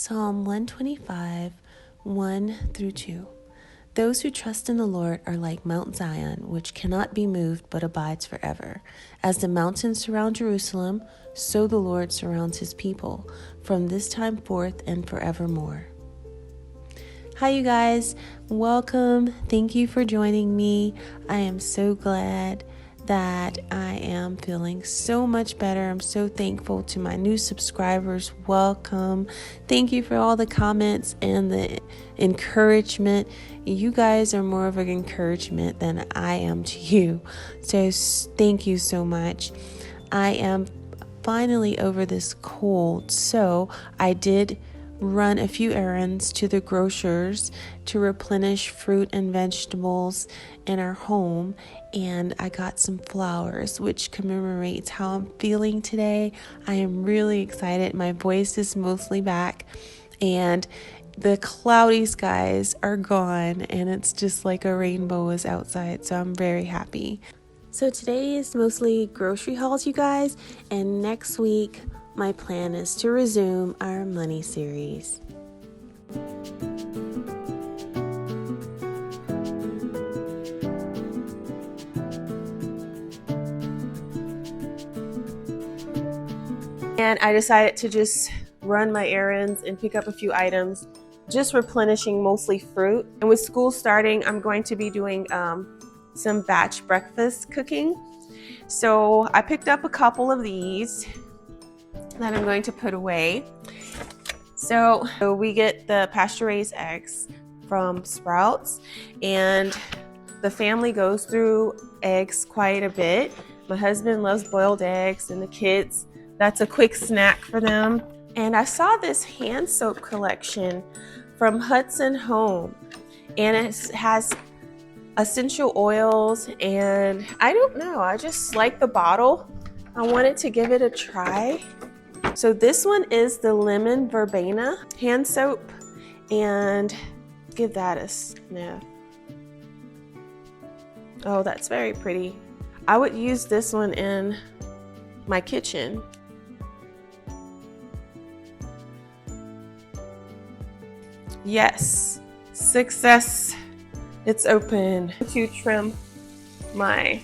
Psalm 125, 1 through 2. Those who trust in the Lord are like Mount Zion, which cannot be moved but abides forever. As the mountains surround Jerusalem, so the Lord surrounds his people, from this time forth and forevermore. Hi, you guys. Welcome. Thank you for joining me. I am so glad that I am feeling so much better. I'm so thankful to my new subscribers. Welcome. Thank you for all the comments and the encouragement. You guys are more of an encouragement than I am to you. So thank you so much. I am finally over this cold, so I did run a few errands to the grocers to replenish fruit and vegetables in our home, and I got some flowers, which commemorates how I'm feeling today. I am really excited. My voice is mostly back, and the cloudy skies are gone, and it's just like a rainbow is outside, so I'm very happy. So today is mostly grocery hauls, you guys, and next week my plan is to resume our money series. And I decided to just run my errands and pick up a few items, just replenishing mostly fruit. And with school starting, I'm going to be doing some batch breakfast cooking. So I picked up a couple of these that I'm going to put away. So we get the pasture-raised eggs from Sprouts, and the family goes through eggs quite a bit. My husband loves boiled eggs, and the kids, that's a quick snack for them. And I saw this hand soap collection from Hudson Home, and it has essential oils, and I don't know, I just like the bottle. I wanted to give it a try. So this one is the lemon verbena hand soap, and give that a sniff. Oh, that's very pretty. I would use this one in my kitchen. Yes, success. It's open. To trim my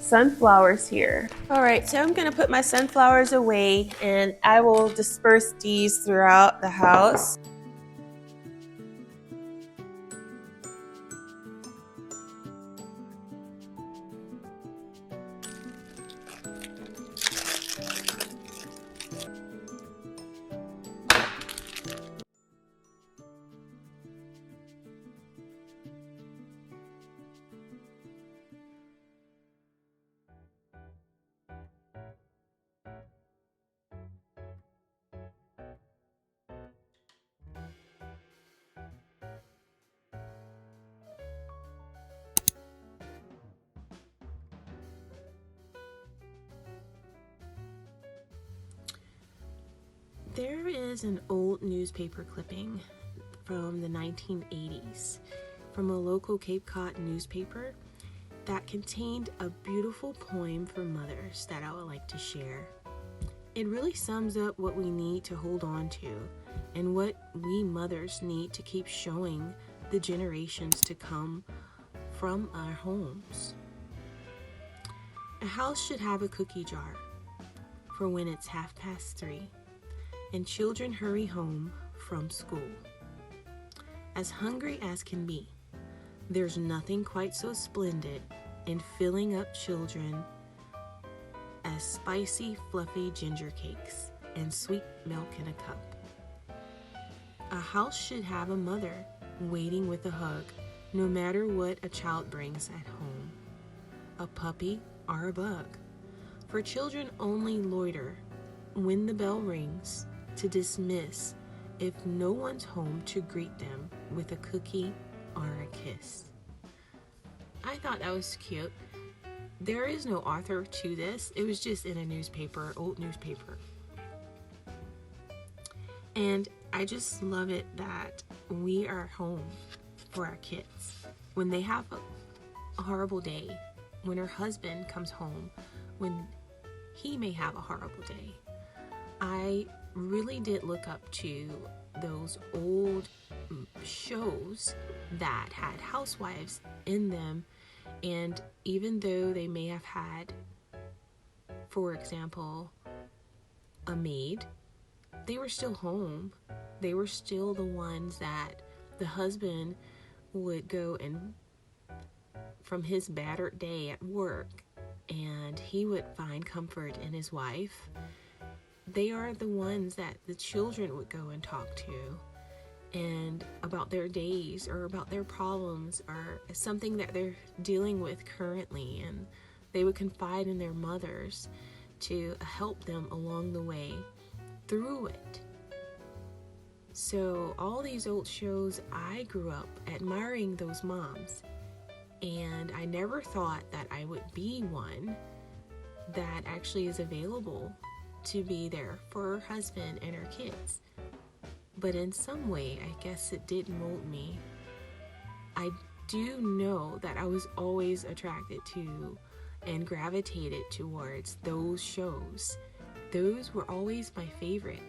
sunflowers here. All right, so I'm gonna put my sunflowers away, and I will disperse these throughout the house. There is an old newspaper clipping from the 1980s from a local Cape Cod newspaper that contained a beautiful poem for mothers that I would like to share. It really sums up what we need to hold on to and what we mothers need to keep showing the generations to come from our homes. A house should have a cookie jar for when it's 3:30 and children hurry home from school. As hungry as can be, there's nothing quite so splendid in filling up children as spicy, fluffy ginger cakes and sweet milk in a cup. A house should have a mother waiting with a hug, no matter what a child brings at home, a puppy or a bug. For children only loiter when the bell rings to dismiss if no one's home to greet them with a cookie or a kiss. I thought that was cute. There is no author to this. It was just in a newspaper, old newspaper. And I just love it that we are home for our kids. When they have a horrible day, when her husband comes home, when he may have a horrible day, I really did look up to those old shows that had housewives in them. And even though they may have had, for example, a maid, they were still home. They were still the ones that the husband would go and from his battered day at work, and he would find comfort in his wife. They are the ones that the children would go and talk to, and about their days or about their problems or something that they're dealing with currently, and they would confide in their mothers to help them along the way through it. So all these old shows, I grew up admiring those moms, and I never thought that I would be one that actually is available to be there for her husband and her kids. But in some way, I guess it did mold me. I do know that I was always attracted to and gravitated towards those shows. Those were always my favorite.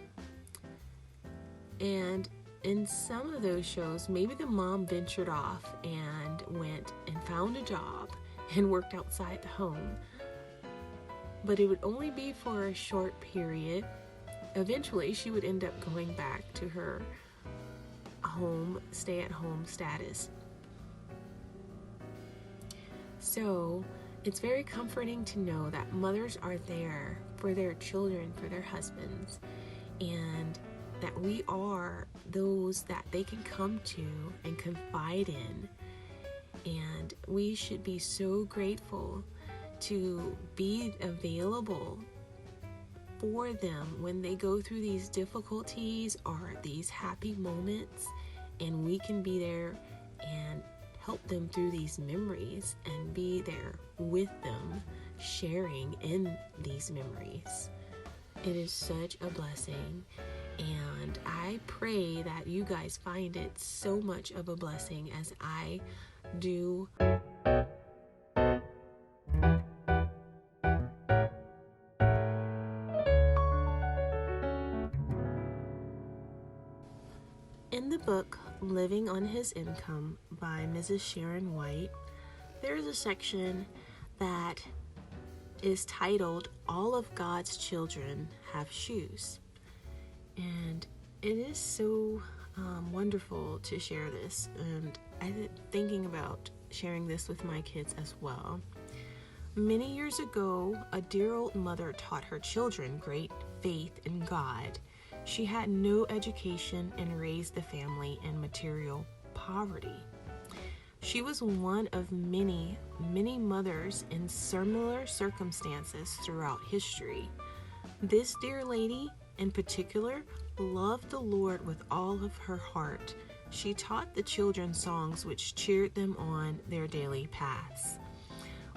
And in some of those shows, maybe the mom ventured off and went and found a job and worked outside the home. But it would only be for a short period. Eventually, she would end up going back to her home, stay-at-home status. So it's very comforting to know that mothers are there for their children, for their husbands, and that we are those that they can come to and confide in. And we should be so grateful to be available for them when they go through these difficulties or these happy moments, and we can be there and help them through these memories and be there with them, sharing in these memories. It is such a blessing, and I pray that you guys find it so much of a blessing as I do. In the book Living on His Income by Mrs. Sharon White, there is a section that is titled All of God's Children Have Shoes. And it is so wonderful to share this, and I'm thinking about sharing this with my kids as well. Many years ago, a dear old mother taught her children great faith in God. She had no education and raised the family in material poverty. She was one of many, many mothers in similar circumstances throughout history. This dear lady, in particular, loved the Lord with all of her heart. She taught the children songs which cheered them on their daily paths.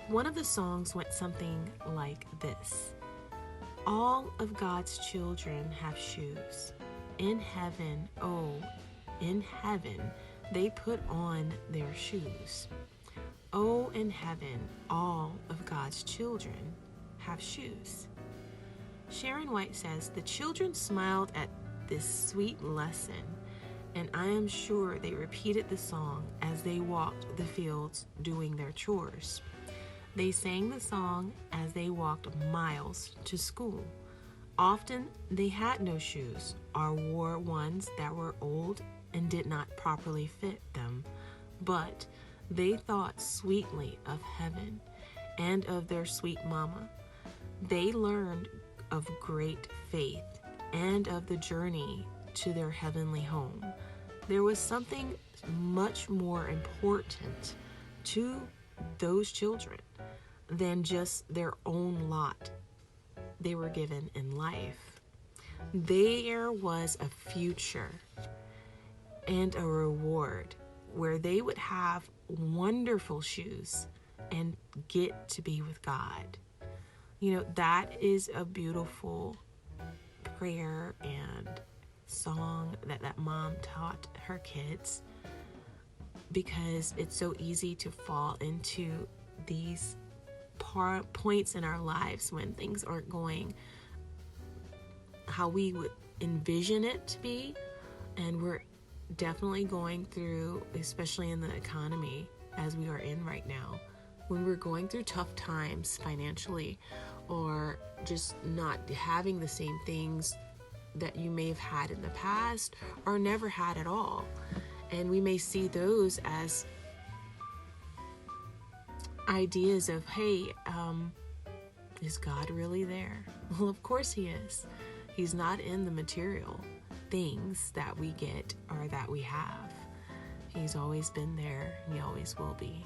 One of the songs went something like this: all of God's children have shoes. In heaven, oh, in heaven, they put on their shoes. Oh, in heaven, all of God's children have shoes. Sharon White says, the children smiled at this sweet lesson, and I am sure they repeated the song as they walked the fields doing their chores. They sang the song as they walked miles to school. Often they had no shoes or wore ones that were old and did not properly fit them, but they thought sweetly of heaven and of their sweet mama. They learned of great faith and of the journey to their heavenly home. There was something much more important to those children than just their own lot they were given in life. There was a future and a reward where they would have wonderful shoes and get to be with God. You know, that is a beautiful prayer and song that mom taught her kids, because it's so easy to fall into these points in our lives when things aren't going how we would envision it to be. And we're definitely going through, especially in the economy as we are in right now, when we're going through tough times financially, or just not having the same things that you may have had in the past or never had at all. And we may see those as ideas of, hey, is God really there? Well, of course he is. He's not in the material things that we get or that we have. He's always been there, and he always will be.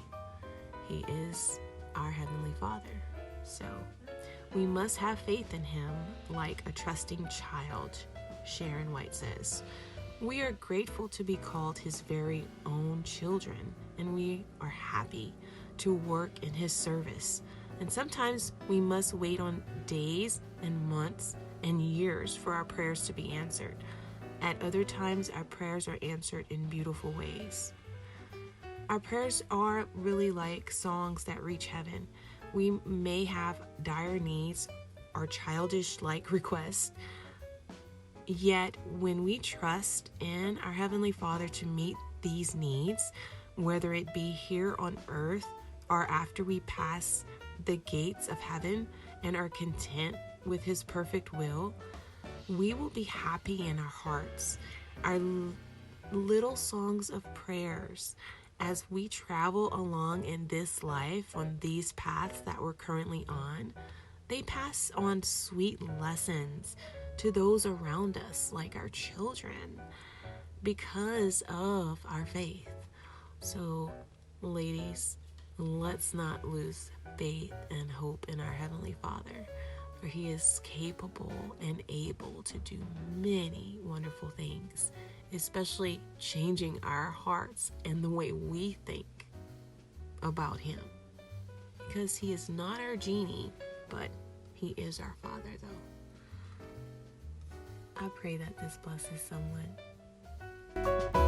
He is our Heavenly Father. So we must have faith in him like a trusting child, Sharon White says. We are grateful to be called his very own children, and we are happy to work in his service. And sometimes we must wait on days and months and years for our prayers to be answered. At other times, our prayers are answered in beautiful ways. Our prayers are really like songs that reach heaven. We may have dire needs or childish-like requests, yet when we trust in our Heavenly Father to meet these needs, whether it be here on earth or after we pass the gates of heaven and are content with his perfect will, we will be happy in our hearts. Our little songs of prayers as we travel along in this life on these paths that we're currently on, they pass on sweet lessons to those around us, like our children, because of our faith. So, ladies, let's not lose faith and hope in our Heavenly Father, for he is capable and able to do many wonderful things, especially changing our hearts and the way we think about him. Because he is not our genie, but he is our Father, though. I pray that this blesses someone.